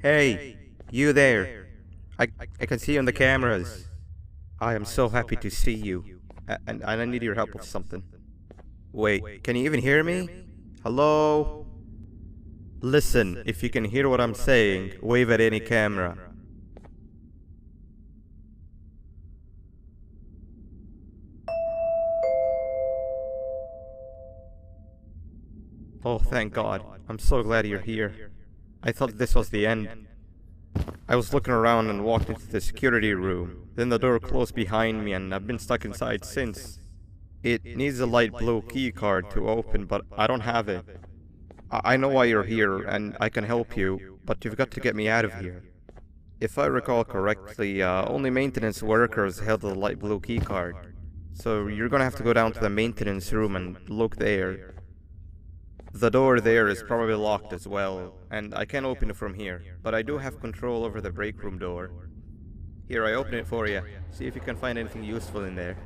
Hey, you there. I can see you on the cameras. I am so happy to see you. And I need your help with something. Wait, can you even hear me? Hello? Listen, if you can hear what I'm saying, wave at any camera. Oh, thank God. I'm so glad you're here. I thought this was the end. I was looking around and walked into the security room. Then the door closed behind me and I've been stuck inside since. It needs a light blue key card to open, but I don't have it. I know why you're here and I can help you, but you've got to get me out of here. If I recall correctly, only maintenance workers held the light blue key card. So you're gonna have to go down to the maintenance room and look there. The door there is probably locked as well, and I can't open it from here, but I do have control over the break room door. Here, I open it for you. See if you can find anything useful in there.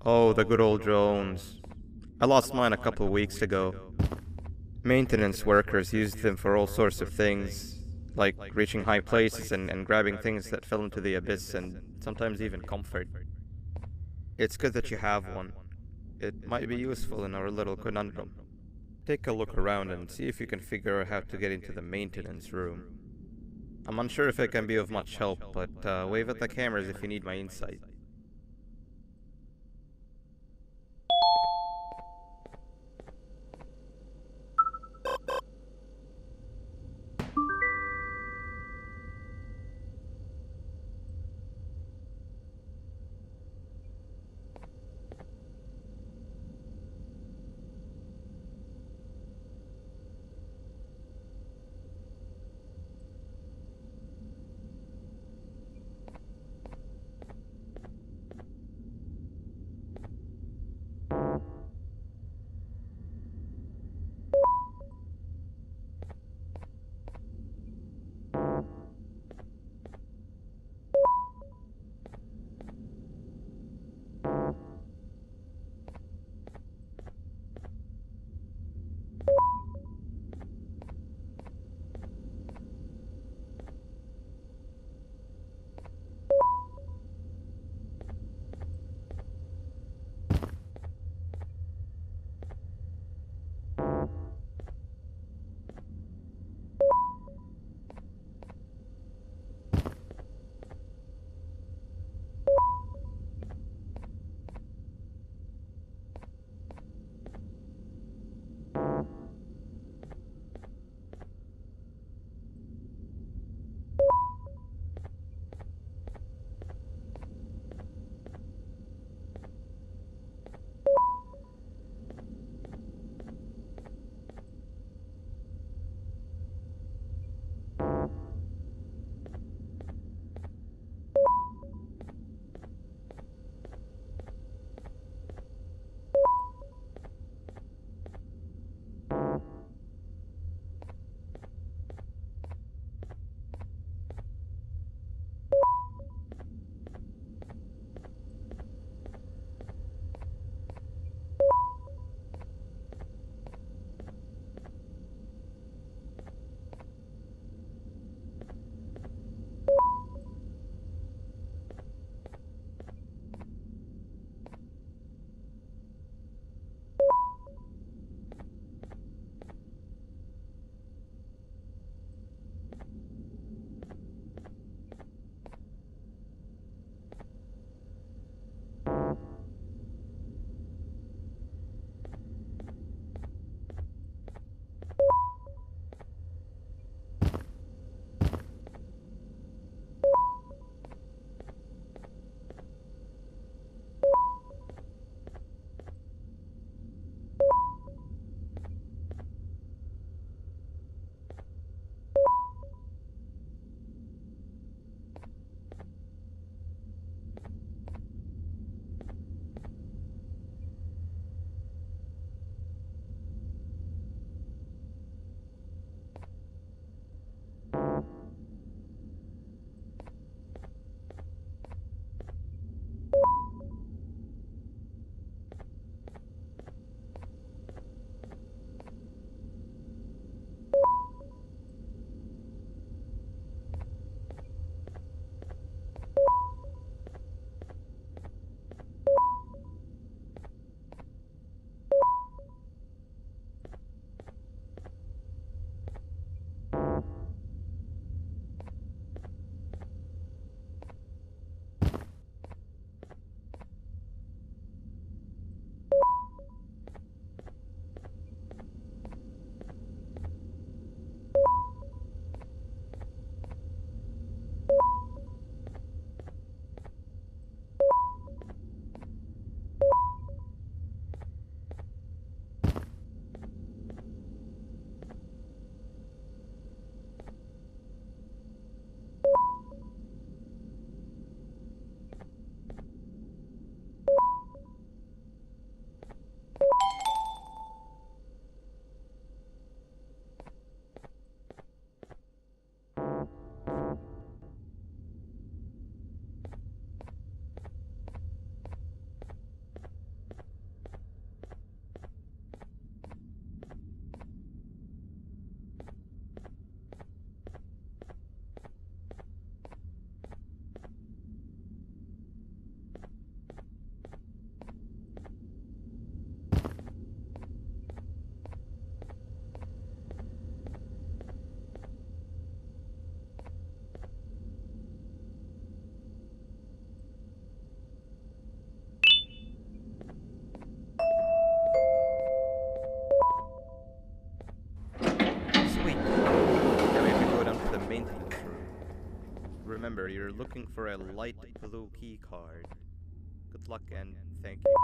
Oh, the good old drones. I lost mine a couple weeks ago. Maintenance workers used them for all sorts of things, like reaching high places and grabbing things that fell into the abyss and sometimes even comfort. It's good that you have one. It might be useful in our little conundrum. Take a look around and see if you can figure out how to get into the maintenance room. I'm unsure if it can be of much help, but wave at the cameras if you need my insight. looking for a light blue key card. Good luck and thank you.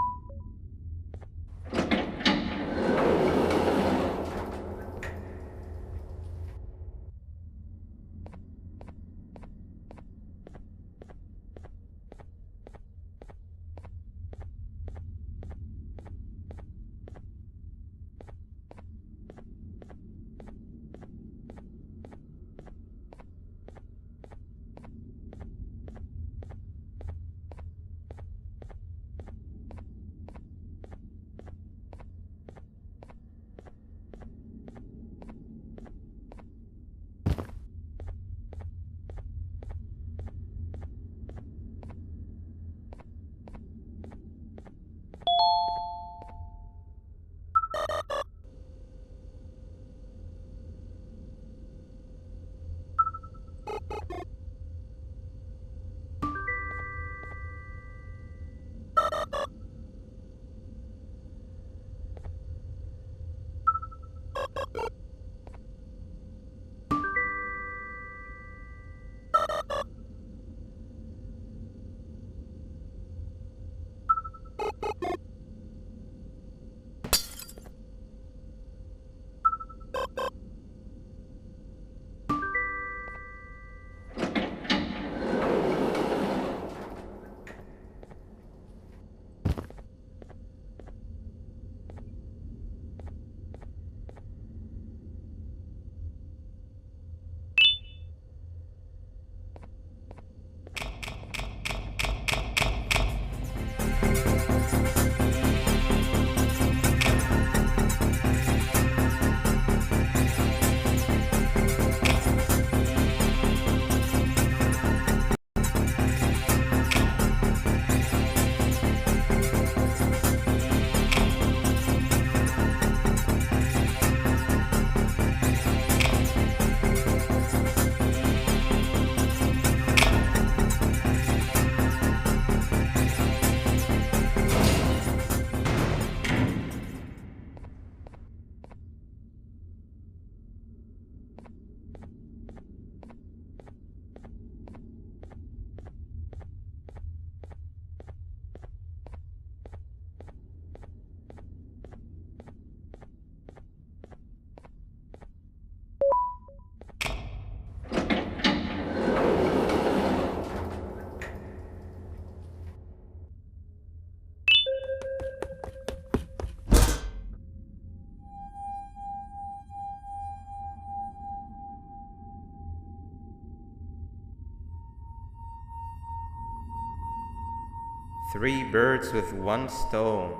Three birds with one stone.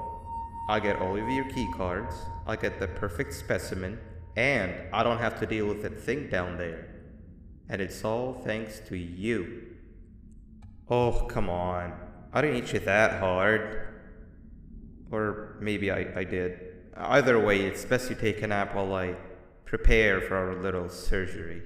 I get all of your key cards, I get the perfect specimen, and I don't have to deal with that thing down there. And it's all thanks to you. Oh, come on. I didn't hit you that hard. Or maybe I did. Either way, it's best you take a nap while I prepare for our little surgery.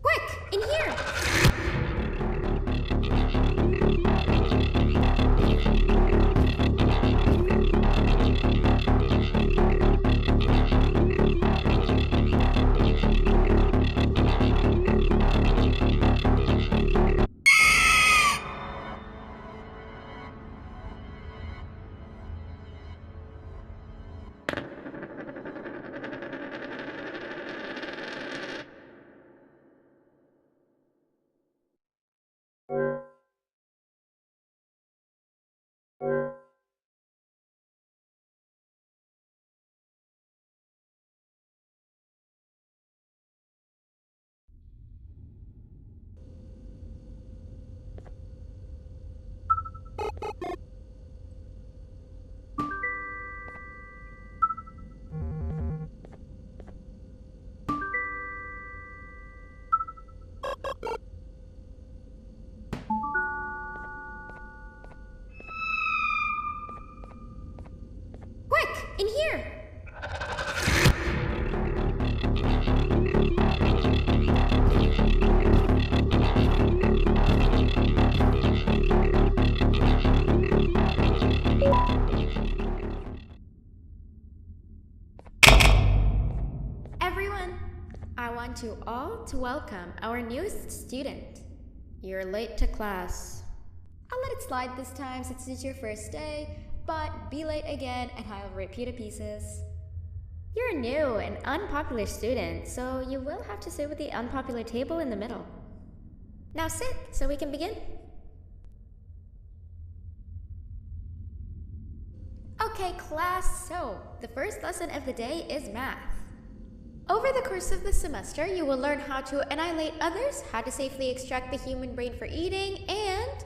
Quick, in here! Quick, in here! Everyone, I want you all to welcome our newest student. You're late to class. I'll let it slide this time since it's your first day, but be late again and I'll rip you to pieces. You're a new and unpopular student, so you will have to sit with the unpopular table in the middle. Now sit so we can begin. Okay, class, so the first lesson of the day is math. Over the course of the semester, you will learn how to annihilate others, how to safely extract the human brain for eating, and...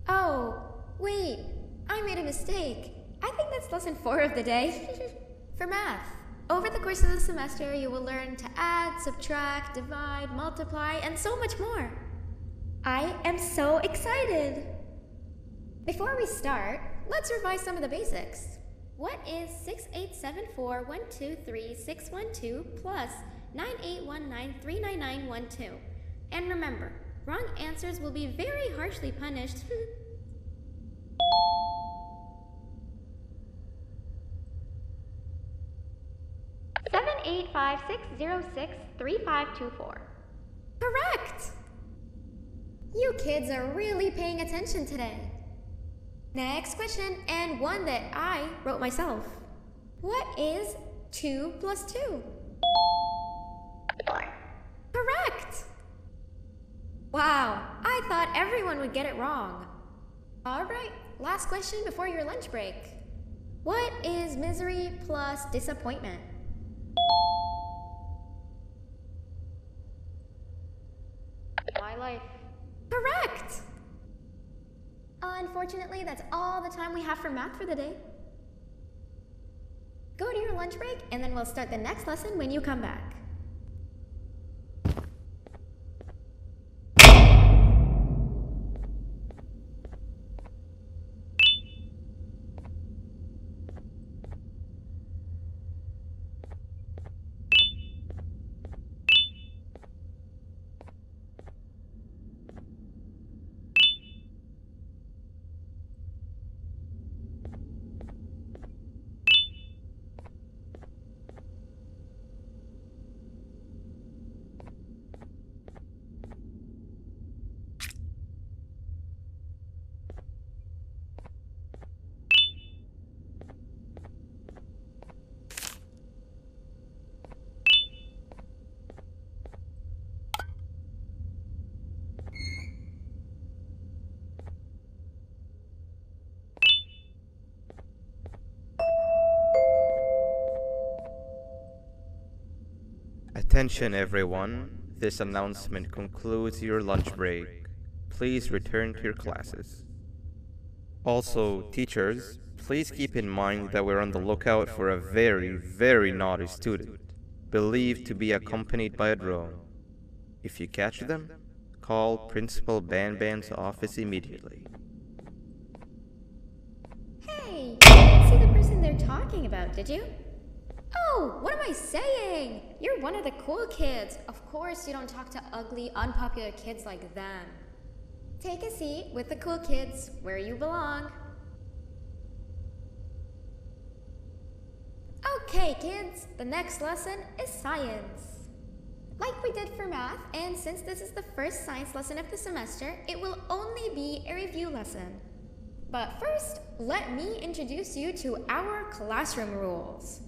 Oh, wait, I made a mistake. I think that's lesson 4 of the day. For math, over the course of the semester, you will learn to add, subtract, divide, multiply, and so much more. I am so excited! Before we start, let's revise some of the basics. What is 6874123612 plus 9819399912? And remember, wrong answers will be very harshly punished. 785-606-3524. Correct! You kids are really paying attention today. Next question, and one that I wrote myself. What is 2 plus 2? 4. Correct! Wow, I thought everyone would get it wrong. Alright, last question before your lunch break. What is misery plus disappointment? My life. Correct! Unfortunately, that's all the time we have for math for the day. Go to your lunch break, and then we'll start the next lesson when you come back. Attention everyone, this announcement concludes your lunch break. Please return to your classes. Also, teachers, Please keep in mind that we're on the lookout for a very, very naughty student, believed to be accompanied by a drone. If you catch them, call Principal Banban's office immediately. Hey, you didn't see the person they're talking about, did you? Oh, what am I saying? You're one of the cool kids. Of course you don't talk to ugly, unpopular kids like them. Take a seat with the cool kids where you belong. Okay, kids, the next lesson is science. Like we did for math, and since this is the first science lesson of the semester, it will only be a review lesson. But first, let me introduce you to our classroom rules.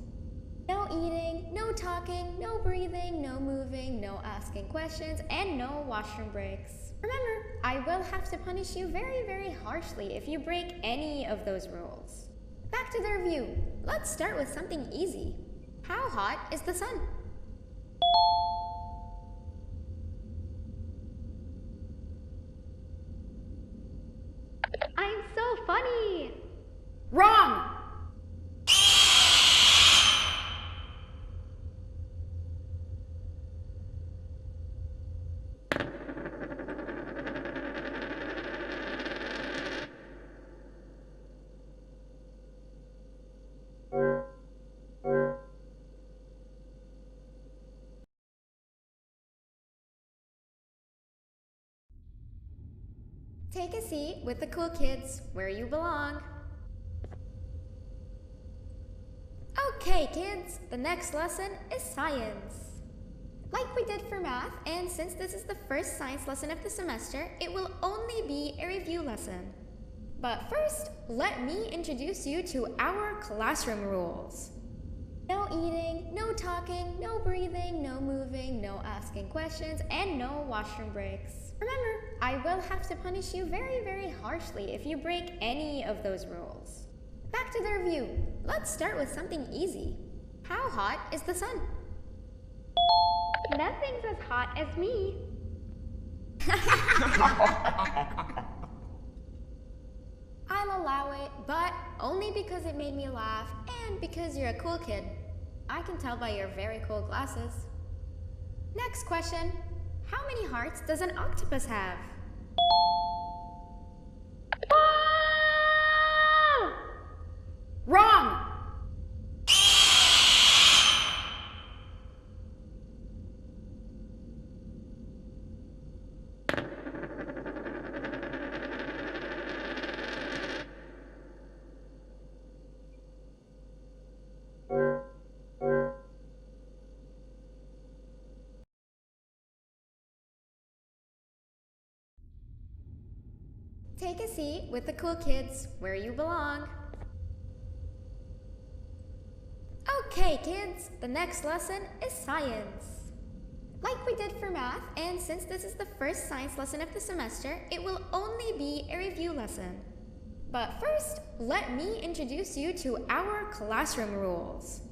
No eating, no talking, no breathing, no moving, no asking questions, and no washroom breaks. Remember, I will have to punish you very, very harshly if you break any of those rules. Back to the review. Let's start with something easy. How hot is the sun? I'm so funny! Wrong! Take a seat with the cool kids where you belong. Okay, kids, the next lesson is science. Like we did for math, and since this is the first science lesson of the semester, it will only be a review lesson. But first, let me introduce you to our classroom rules. No eating, no talking, no breathing, no moving, no asking questions, and no washroom breaks. Remember, I will have to punish you very, very harshly if you break any of those rules. Back to the review. Let's start with something easy. How hot is the sun? Nothing's as hot as me. I'll allow it, but only because it made me laugh and because you're a cool kid. I can tell by your very cool glasses. Next question. How many hearts does an octopus have? Wrong! Take a seat with the cool kids where you belong. Okay, kids, the next lesson is science. Like we did for math, and since this is the first science lesson of the semester, it will only be a review lesson. But first, let me introduce you to our classroom rules.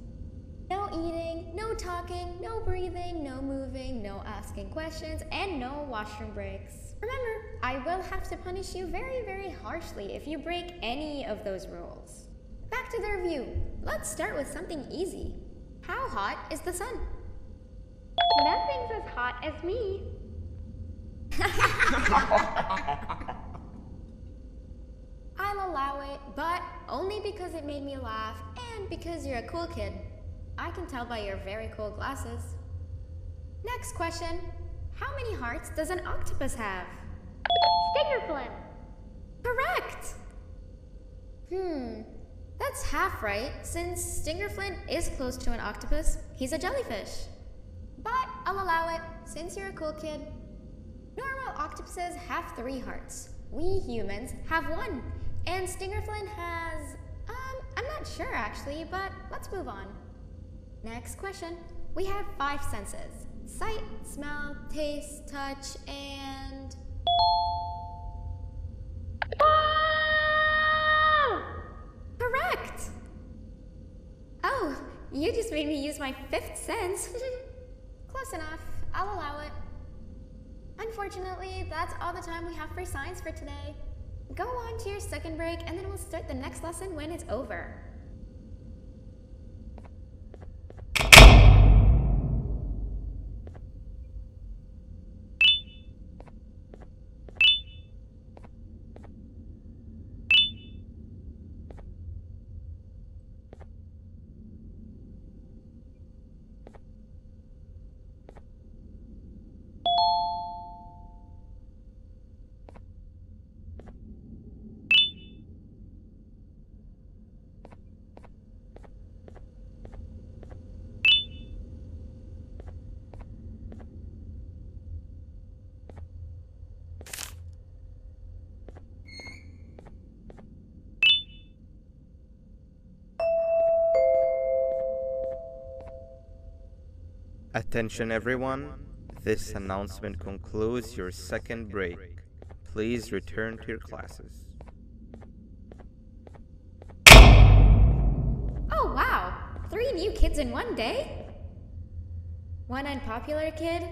No eating, no talking, no breathing, no moving, no asking questions, and no washroom breaks. Remember, I will have to punish you very, very harshly if you break any of those rules. Back to the review. Let's start with something easy. How hot is the sun? Nothing's as hot as me. I'll allow it, but only because it made me laugh and because you're a cool kid. I can tell by your very cool glasses. Next question. How many hearts does an octopus have? Stingerflint. Correct! That's half right, since Stingerflint is close to an octopus. He's a jellyfish. But I'll allow it, since you're a cool kid. Normal octopuses have 3 hearts. We humans have 1. And Stingerflint has... I'm not sure actually, but let's move on. Next question. We have 5 senses. Sight, smell, taste, touch, and... Correct! Oh, you just made me use my 5th sense. Close enough. I'll allow it. Unfortunately, that's all the time we have for science for today. Go on to your second break and then we'll start the next lesson when it's over. Attention everyone, this announcement concludes your second break. Please return to your classes. Oh wow! 3 new kids in one day? 1 unpopular kid?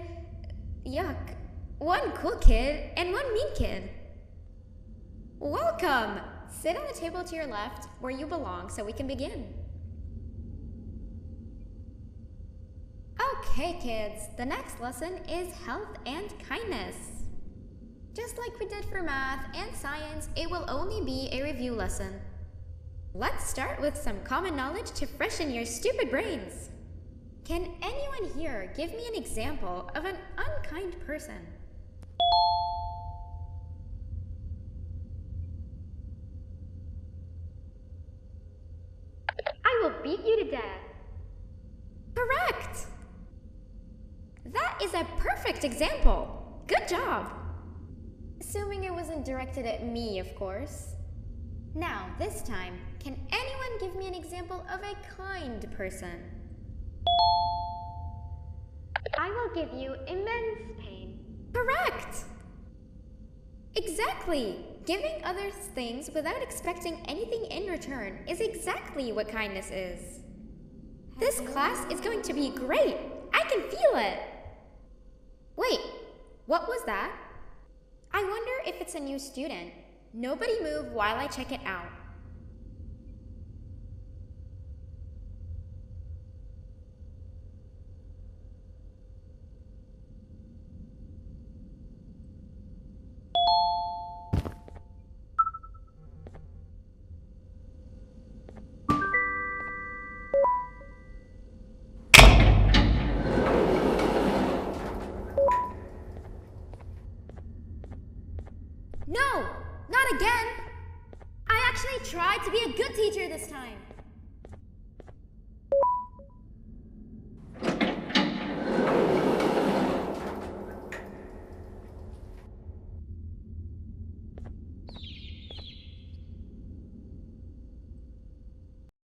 Yuck. 1 cool kid and 1 mean kid. Welcome! Sit on the table to your left where you belong so we can begin. Okay kids, the next lesson is health and kindness. Just like we did for math and science, it will only be a review lesson. Let's start with some common knowledge to freshen your stupid brains. Can anyone here give me an example of an unkind person? I will beat you to death. Correct! That is a perfect example. Good job. Assuming it wasn't directed at me, of course. Now, this time, can anyone give me an example of a kind person? I will give you immense pain. Correct! Exactly! Giving others things without expecting anything in return is exactly what kindness is. This class is going to be great! I can feel it! Wait, what was that? I wonder if it's a new student. Nobody move while I check it out. No! Not again! I actually tried to be a good teacher this time.